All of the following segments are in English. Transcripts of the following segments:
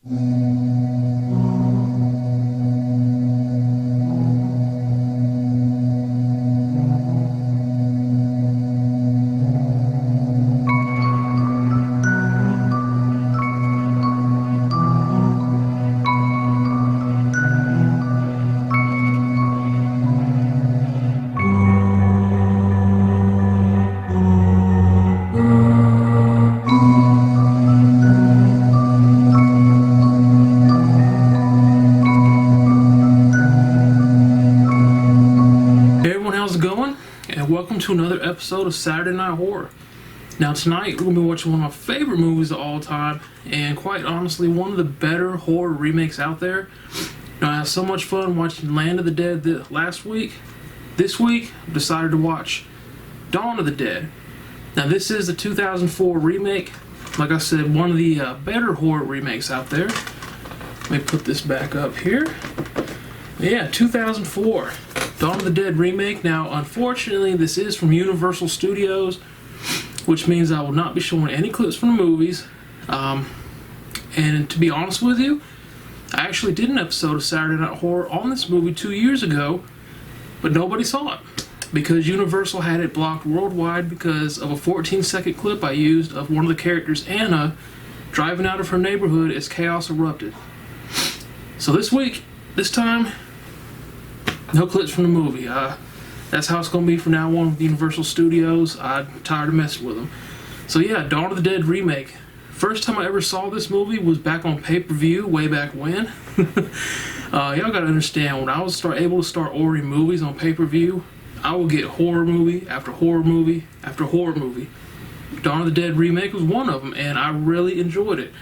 How's it going? And welcome to another episode of Saturday Night Horror. Now tonight we're going to be watching one of my favorite movies of all time, and quite honestly one of the better horror remakes out there. Now, I had so much fun watching Land of the Dead last week. This week I decided to watch Dawn of the Dead. Now this is the 2004 remake. Like I said, one of the better horror remakes out there. Let me put this back up here. Yeah, 2004. Dawn of the Dead remake. Now, unfortunately, this is from Universal Studios, which means I will not be showing any clips from the movies. And to be honest with you, I actually did an episode of Saturday Night Horror on this movie 2 years ago, but nobody saw it because Universal had it blocked worldwide because of a 14-second clip I used of one of the characters, Anna, driving out of her neighborhood as chaos erupted. So this time, no clips from the movie. That's how it's going to be from now on with Universal Studios. I'm tired of messing with them. So yeah, Dawn of the Dead remake. First time I ever saw this movie was back on pay-per-view, way back when. Y'all gotta understand, when I was able to start ordering movies on pay-per-view, I would get horror movie after horror movie after horror movie. Dawn of the Dead remake was one of them, and I really enjoyed it.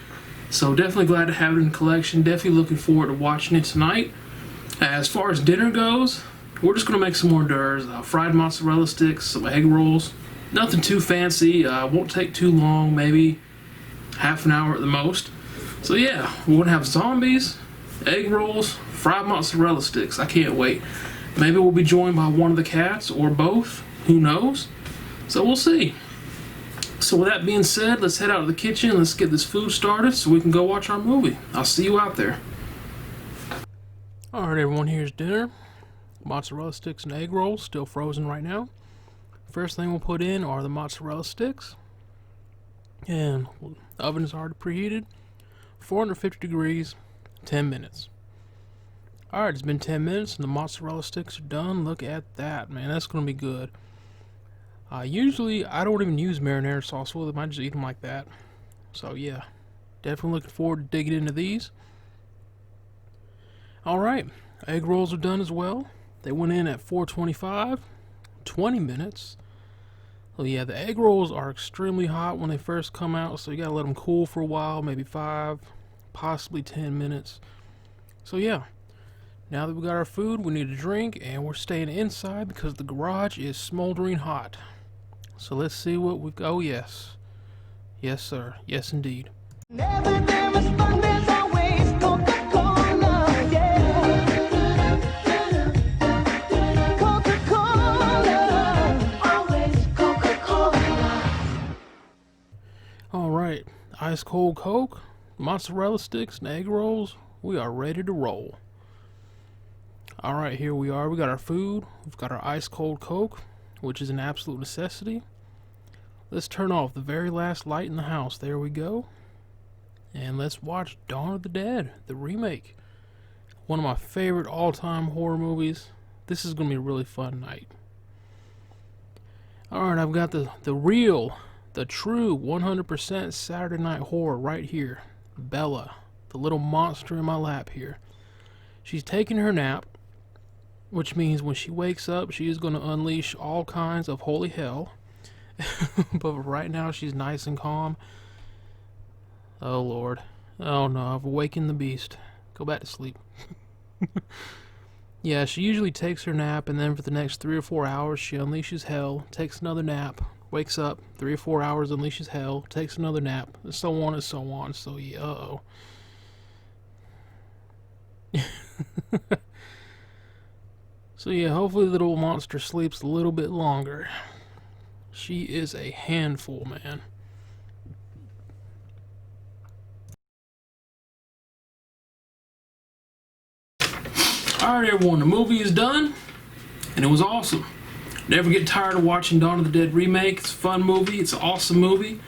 So definitely glad to have it in the collection. Definitely looking forward to watching it tonight. As far as dinner goes, we're just going to make some hors d'oeuvres, fried mozzarella sticks, some egg rolls. Nothing too fancy, won't take too long, maybe half an hour at the most. So yeah, we're going to have zombies, egg rolls, fried mozzarella sticks. I can't wait. Maybe we'll be joined by one of the cats or both, who knows? So we'll see. So with that being said, let's head out to the kitchen, let's get this food started so we can go watch our movie. I'll see you out there. Alright everyone, here's dinner. Mozzarella sticks and egg rolls, still frozen right now. First thing we'll put in are the mozzarella sticks. And the oven is already preheated. 450 degrees, 10 minutes. Alright, it's been 10 minutes and the mozzarella sticks are done. Look at that, man, that's going to be good. Usually, I don't even use marinara sauce with them, I just eat them like that. So yeah, definitely looking forward to digging into these. Alright, egg rolls are done as well. They went in at 425, 20 minutes. So yeah, the egg rolls are extremely hot when they first come out, so you gotta let them cool for a while, maybe 5, possibly 10 minutes. So yeah, now that we got our food, we need a drink, and we're staying inside because the garage is smoldering hot. So let's see what we've got. Oh yes. Yes sir, yes indeed. Never, never spun, there's always Coca-Cola, yeah. Coca-Cola, always Coca-Cola. Alright, ice cold Coke, mozzarella sticks, and egg rolls. We are ready to roll. Alright, here we are. We got our food. We've got our ice cold Coke, which is an absolute necessity. Let's turn off the very last light in the house. There we go. And let's watch Dawn of the Dead, the remake. One of my favorite all-time horror movies. This is going to be a really fun night. Alright, I've got the true 100% Saturday Night Horror right here. Bella, the little monster in my lap here. She's taking her nap, which means when she wakes up, she is going to unleash all kinds of holy hell. But right now, she's nice and calm. Oh, Lord. Oh, no, I've awakened the beast. Go back to sleep. Yeah, she usually takes her nap, and then for the next 3 or 4 hours, she unleashes hell, takes another nap, wakes up, 3 or 4 hours, unleashes hell, takes another nap, and so on and so on. So, yeah, uh-oh. So yeah, hopefully the little monster sleeps a little bit longer. She is a handful, man. Alright everyone, the movie is done, and it was awesome. Never get tired of watching Dawn of the Dead remake. It's a fun movie, it's an awesome movie.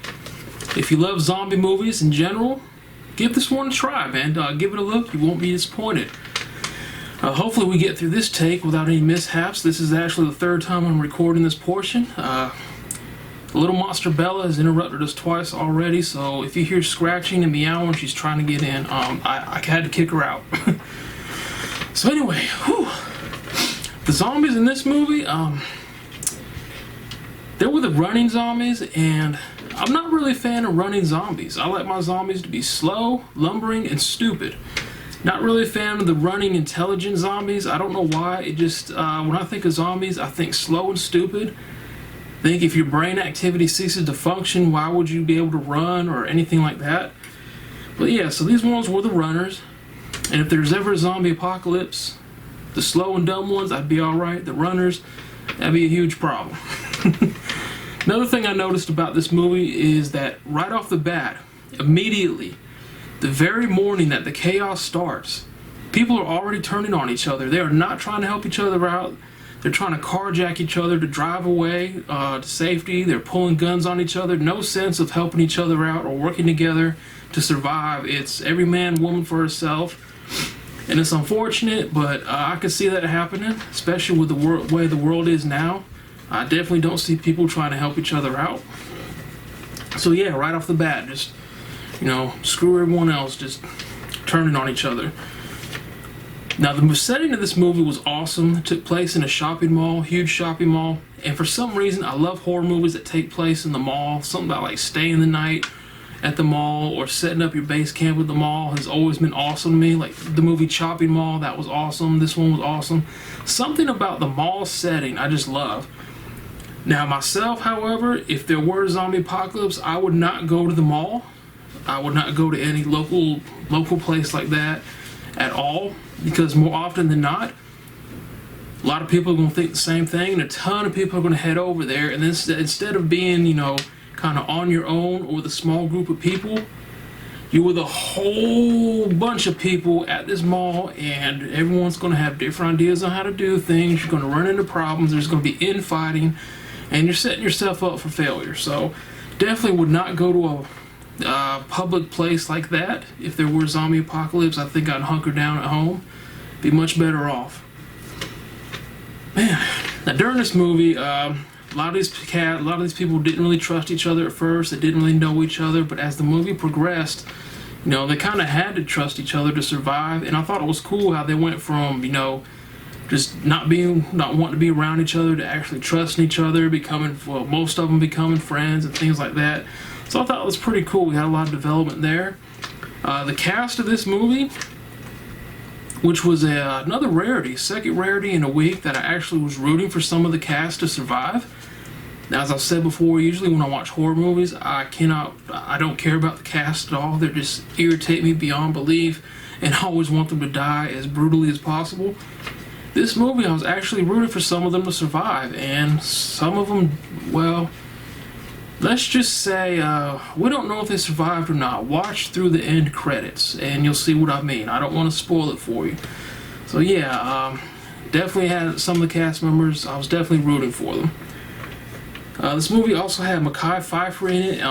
If you love zombie movies in general, give this one a try, man. Give it a look, you won't be disappointed. Hopefully we get through this take without any mishaps. This is actually the third time I'm recording this portion. The little monster Bella has interrupted us twice already, so if you hear scratching and meowing, she's trying to get in. I had to kick her out. So anyway, whew. The zombies in this movie, they were the running zombies, and I'm not really a fan of running zombies. I like my zombies to be slow, lumbering, and stupid. Not really a fan of the running intelligent zombies. I don't know why. It just, when I think of zombies, I think slow and stupid. I think if your brain activity ceases to function, why would you be able to run or anything like that? But yeah, so these ones were the runners. And if there's ever a zombie apocalypse, the slow and dumb ones, I'd be alright. The runners, that'd be a huge problem. Another thing I noticed about this movie is that right off the bat, immediately, the very morning that the chaos starts, people are already turning on each other. They are not trying to help each other out. They're trying to carjack each other to drive away to safety. They're pulling guns on each other. No sense of helping each other out or working together to survive. It's every man, woman for herself. And it's unfortunate, but I can see that happening, especially with the way the world is now. I definitely don't see people trying to help each other out. So yeah, right off the bat, just, screw everyone else, just turning on each other. Now, the setting of this movie was awesome. It took place in a shopping mall, huge shopping mall. And for some reason, I love horror movies that take place in the mall. Something about like staying the night at the mall or setting up your base camp at the mall has always been awesome to me. Like the movie Chopping Mall, that was awesome. This one was awesome. Something about the mall setting I just love. Now, myself, however, if there were a zombie apocalypse, I would not go to the mall. I would not go to any local place like that at all. Because more often than not, a lot of people are going to think the same thing, and a ton of people are going to head over there. And then instead of being, kind of on your own or with a small group of people, you're with a whole bunch of people at this mall, and everyone's going to have different ideas on how to do things. You're going to run into problems. There's going to be infighting, and you're setting yourself up for failure. So definitely would not go to a public place like that. If there were a zombie apocalypse, I think I'd hunker down at home. Be much better off. Man, now during this movie, a lot of these people didn't really trust each other at first. They didn't really know each other, but as the movie progressed, they kind of had to trust each other to survive. And I thought it was cool how they went from, just not wanting to be around each other to actually trusting each other, most of them becoming friends and things like that. So I thought it was pretty cool. We had a lot of development there. The cast of this movie, which was another rarity, second rarity in a week, that I actually was rooting for some of the cast to survive. Now, as I've said before, usually when I watch horror movies, I don't care about the cast at all. They just irritate me beyond belief, and I always want them to die as brutally as possible. This movie, I was actually rooting for some of them to survive, and some of them, well, let's just say, we don't know if they survived or not. Watch through the end credits, and you'll see what I mean. I don't want to spoil it for you. So yeah, definitely had some of the cast members. I was definitely rooting for them. This movie also had Mekhi Phifer in it.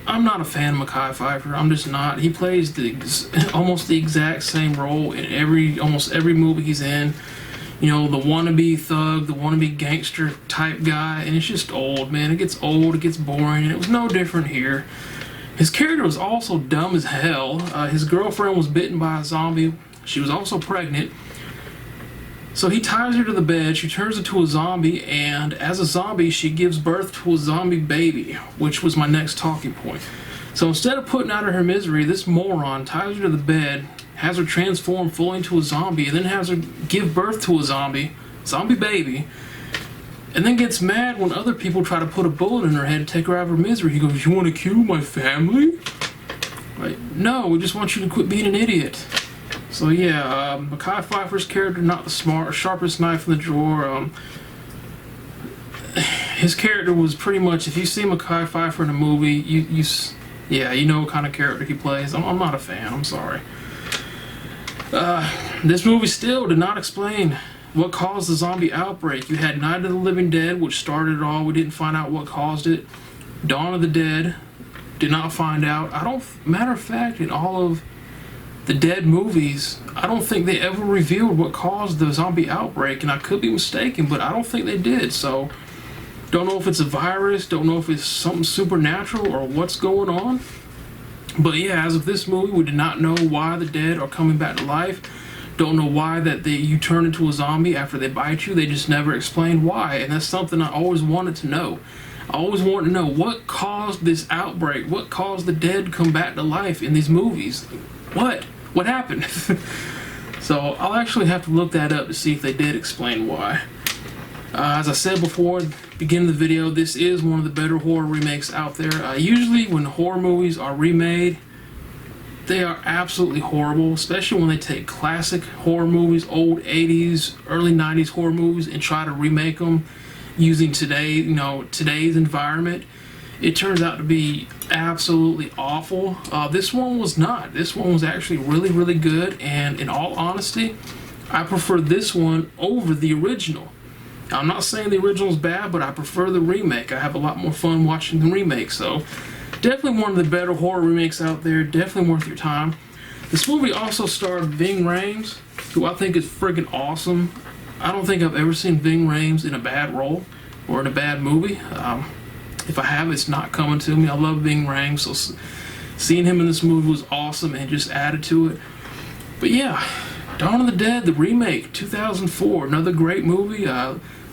I'm not a fan of Mekhi Phifer. I'm just not. He plays almost the exact same role in almost every movie he's in. The wannabe thug, the wannabe gangster type guy, and it's just old, man. It gets old, it gets boring, and it was no different here. His character was also dumb as hell. His girlfriend was bitten by a zombie. She was also pregnant. So he ties her to the bed, she turns into a zombie, and as a zombie, she gives birth to a zombie baby, which was my next talking point. So instead of putting out of her misery, this moron ties her to the bed, has her transform fully into a zombie, and then has her give birth to a zombie baby, and then gets mad when other people try to put a bullet in her head to take her out of her misery. He goes, "You want to kill my family?" Like, no, we just want you to quit being an idiot. So yeah, Mekhi Phifer's character, not the sharpest knife in the drawer. His character was pretty much, if you see Mekhi Phifer in a movie, you know what kind of character he plays. I'm not a fan, I'm sorry. This movie still did not explain what caused the zombie outbreak. You had Night of the Living Dead, which started it all. We didn't find out what caused it. Dawn of the Dead, did not find out. Matter of fact, in all of the Dead movies, I don't think they ever revealed what caused the zombie outbreak, and I could be mistaken, but I don't think they did. So, don't know if it's a virus, don't know if it's something supernatural or what's going on. But yeah, as of this movie, we did not know why the dead are coming back to life. Don't know why you turn into a zombie after they bite you. They just never explained why, and that's something I always wanted to know. I always wanted to know what caused this outbreak. What caused the dead to come back to life in these movies? What happened? So I'll actually have to look that up to see if they did explain why. As I said before, beginning of the video, this is one of the better horror remakes out there. Usually when horror movies are remade, they are absolutely horrible, especially when they take classic horror movies, old 80s, early 90s horror movies, and try to remake them using today's environment. It turns out to be absolutely awful. This one was not. This one was actually really, really good, and in all honesty, I prefer this one over the original. I'm not saying the original is bad, but I prefer the remake. I have a lot more fun watching the remake, so definitely one of the better horror remakes out there. Definitely worth your time. This movie also starred Ving Rhames, who I think is friggin' awesome. I don't think I've ever seen Ving Rhames in a bad role or in a bad movie. If I have, it's not coming to me. I love Ving Rhames, so seeing him in this movie was awesome and just added to it. But yeah, Dawn of the Dead, the remake, 2004, another great movie.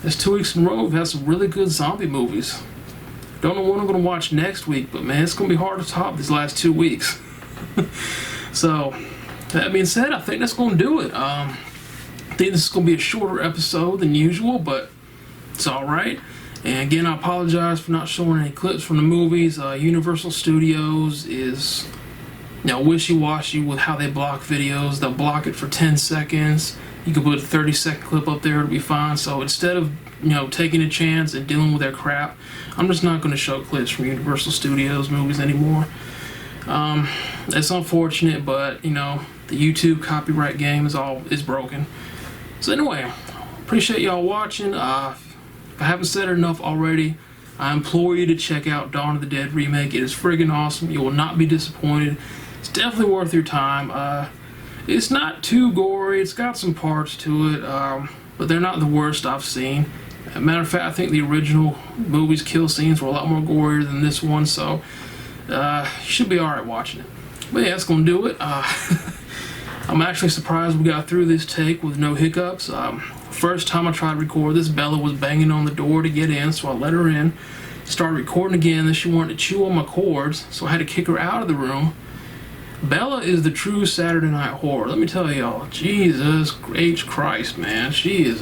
That's 2 weeks in a row. We've had some really good zombie movies. Don't know what I'm going to watch next week, but man, it's going to be hard to top these last 2 weeks. So, that being said, I think that's going to do it. I think this is going to be a shorter episode than usual, but it's alright. And again, I apologize for not showing any clips from the movies. Universal Studios is wishy-washy with how they block videos. They'll block it for 10 seconds. You can put a 30-second clip up there, it'll be fine. So instead of taking a chance and dealing with their crap, I'm just not going to show clips from Universal Studios movies anymore. It's unfortunate, but the YouTube copyright game is broken. So anyway, appreciate y'all watching. If I haven't said it enough already, I implore you to check out Dawn of the Dead remake. It is friggin' awesome. You will not be disappointed. It's definitely worth your time. It's not too gory. It's got some parts to it, but they're not the worst I've seen. As a matter of fact, I think the original movie's kill scenes were a lot more gorier than this one, so you should be alright watching it. But yeah, that's gonna do it. I'm actually surprised we got through this take with no hiccups. First time I tried to record this, Bella was banging on the door to get in, so I let her in. Started recording again, then she wanted to chew on my cords, so I had to kick her out of the room. Bella is the true Saturday Night Horror. Let me tell y'all, Jesus H. Christ, man. She is,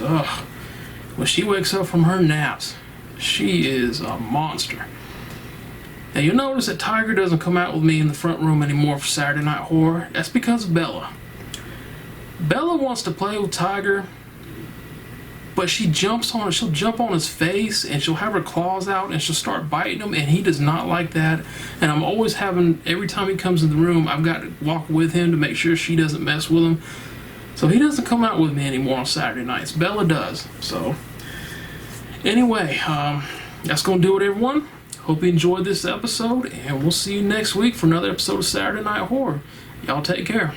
when she wakes up from her naps, she is a monster. Now you'll notice that Tiger doesn't come out with me in the front room anymore for Saturday Night Horror. That's because of Bella. Bella wants to play with Tiger, but she'll jump on his face, and she'll have her claws out, and she'll start biting him, and he does not like that. And I'm always every time he comes in the room, I've got to walk with him to make sure she doesn't mess with him. So he doesn't come out with me anymore on Saturday nights. Bella does. So, anyway, that's going to do it, everyone. Hope you enjoyed this episode, and we'll see you next week for another episode of Saturday Night Horror. Y'all take care.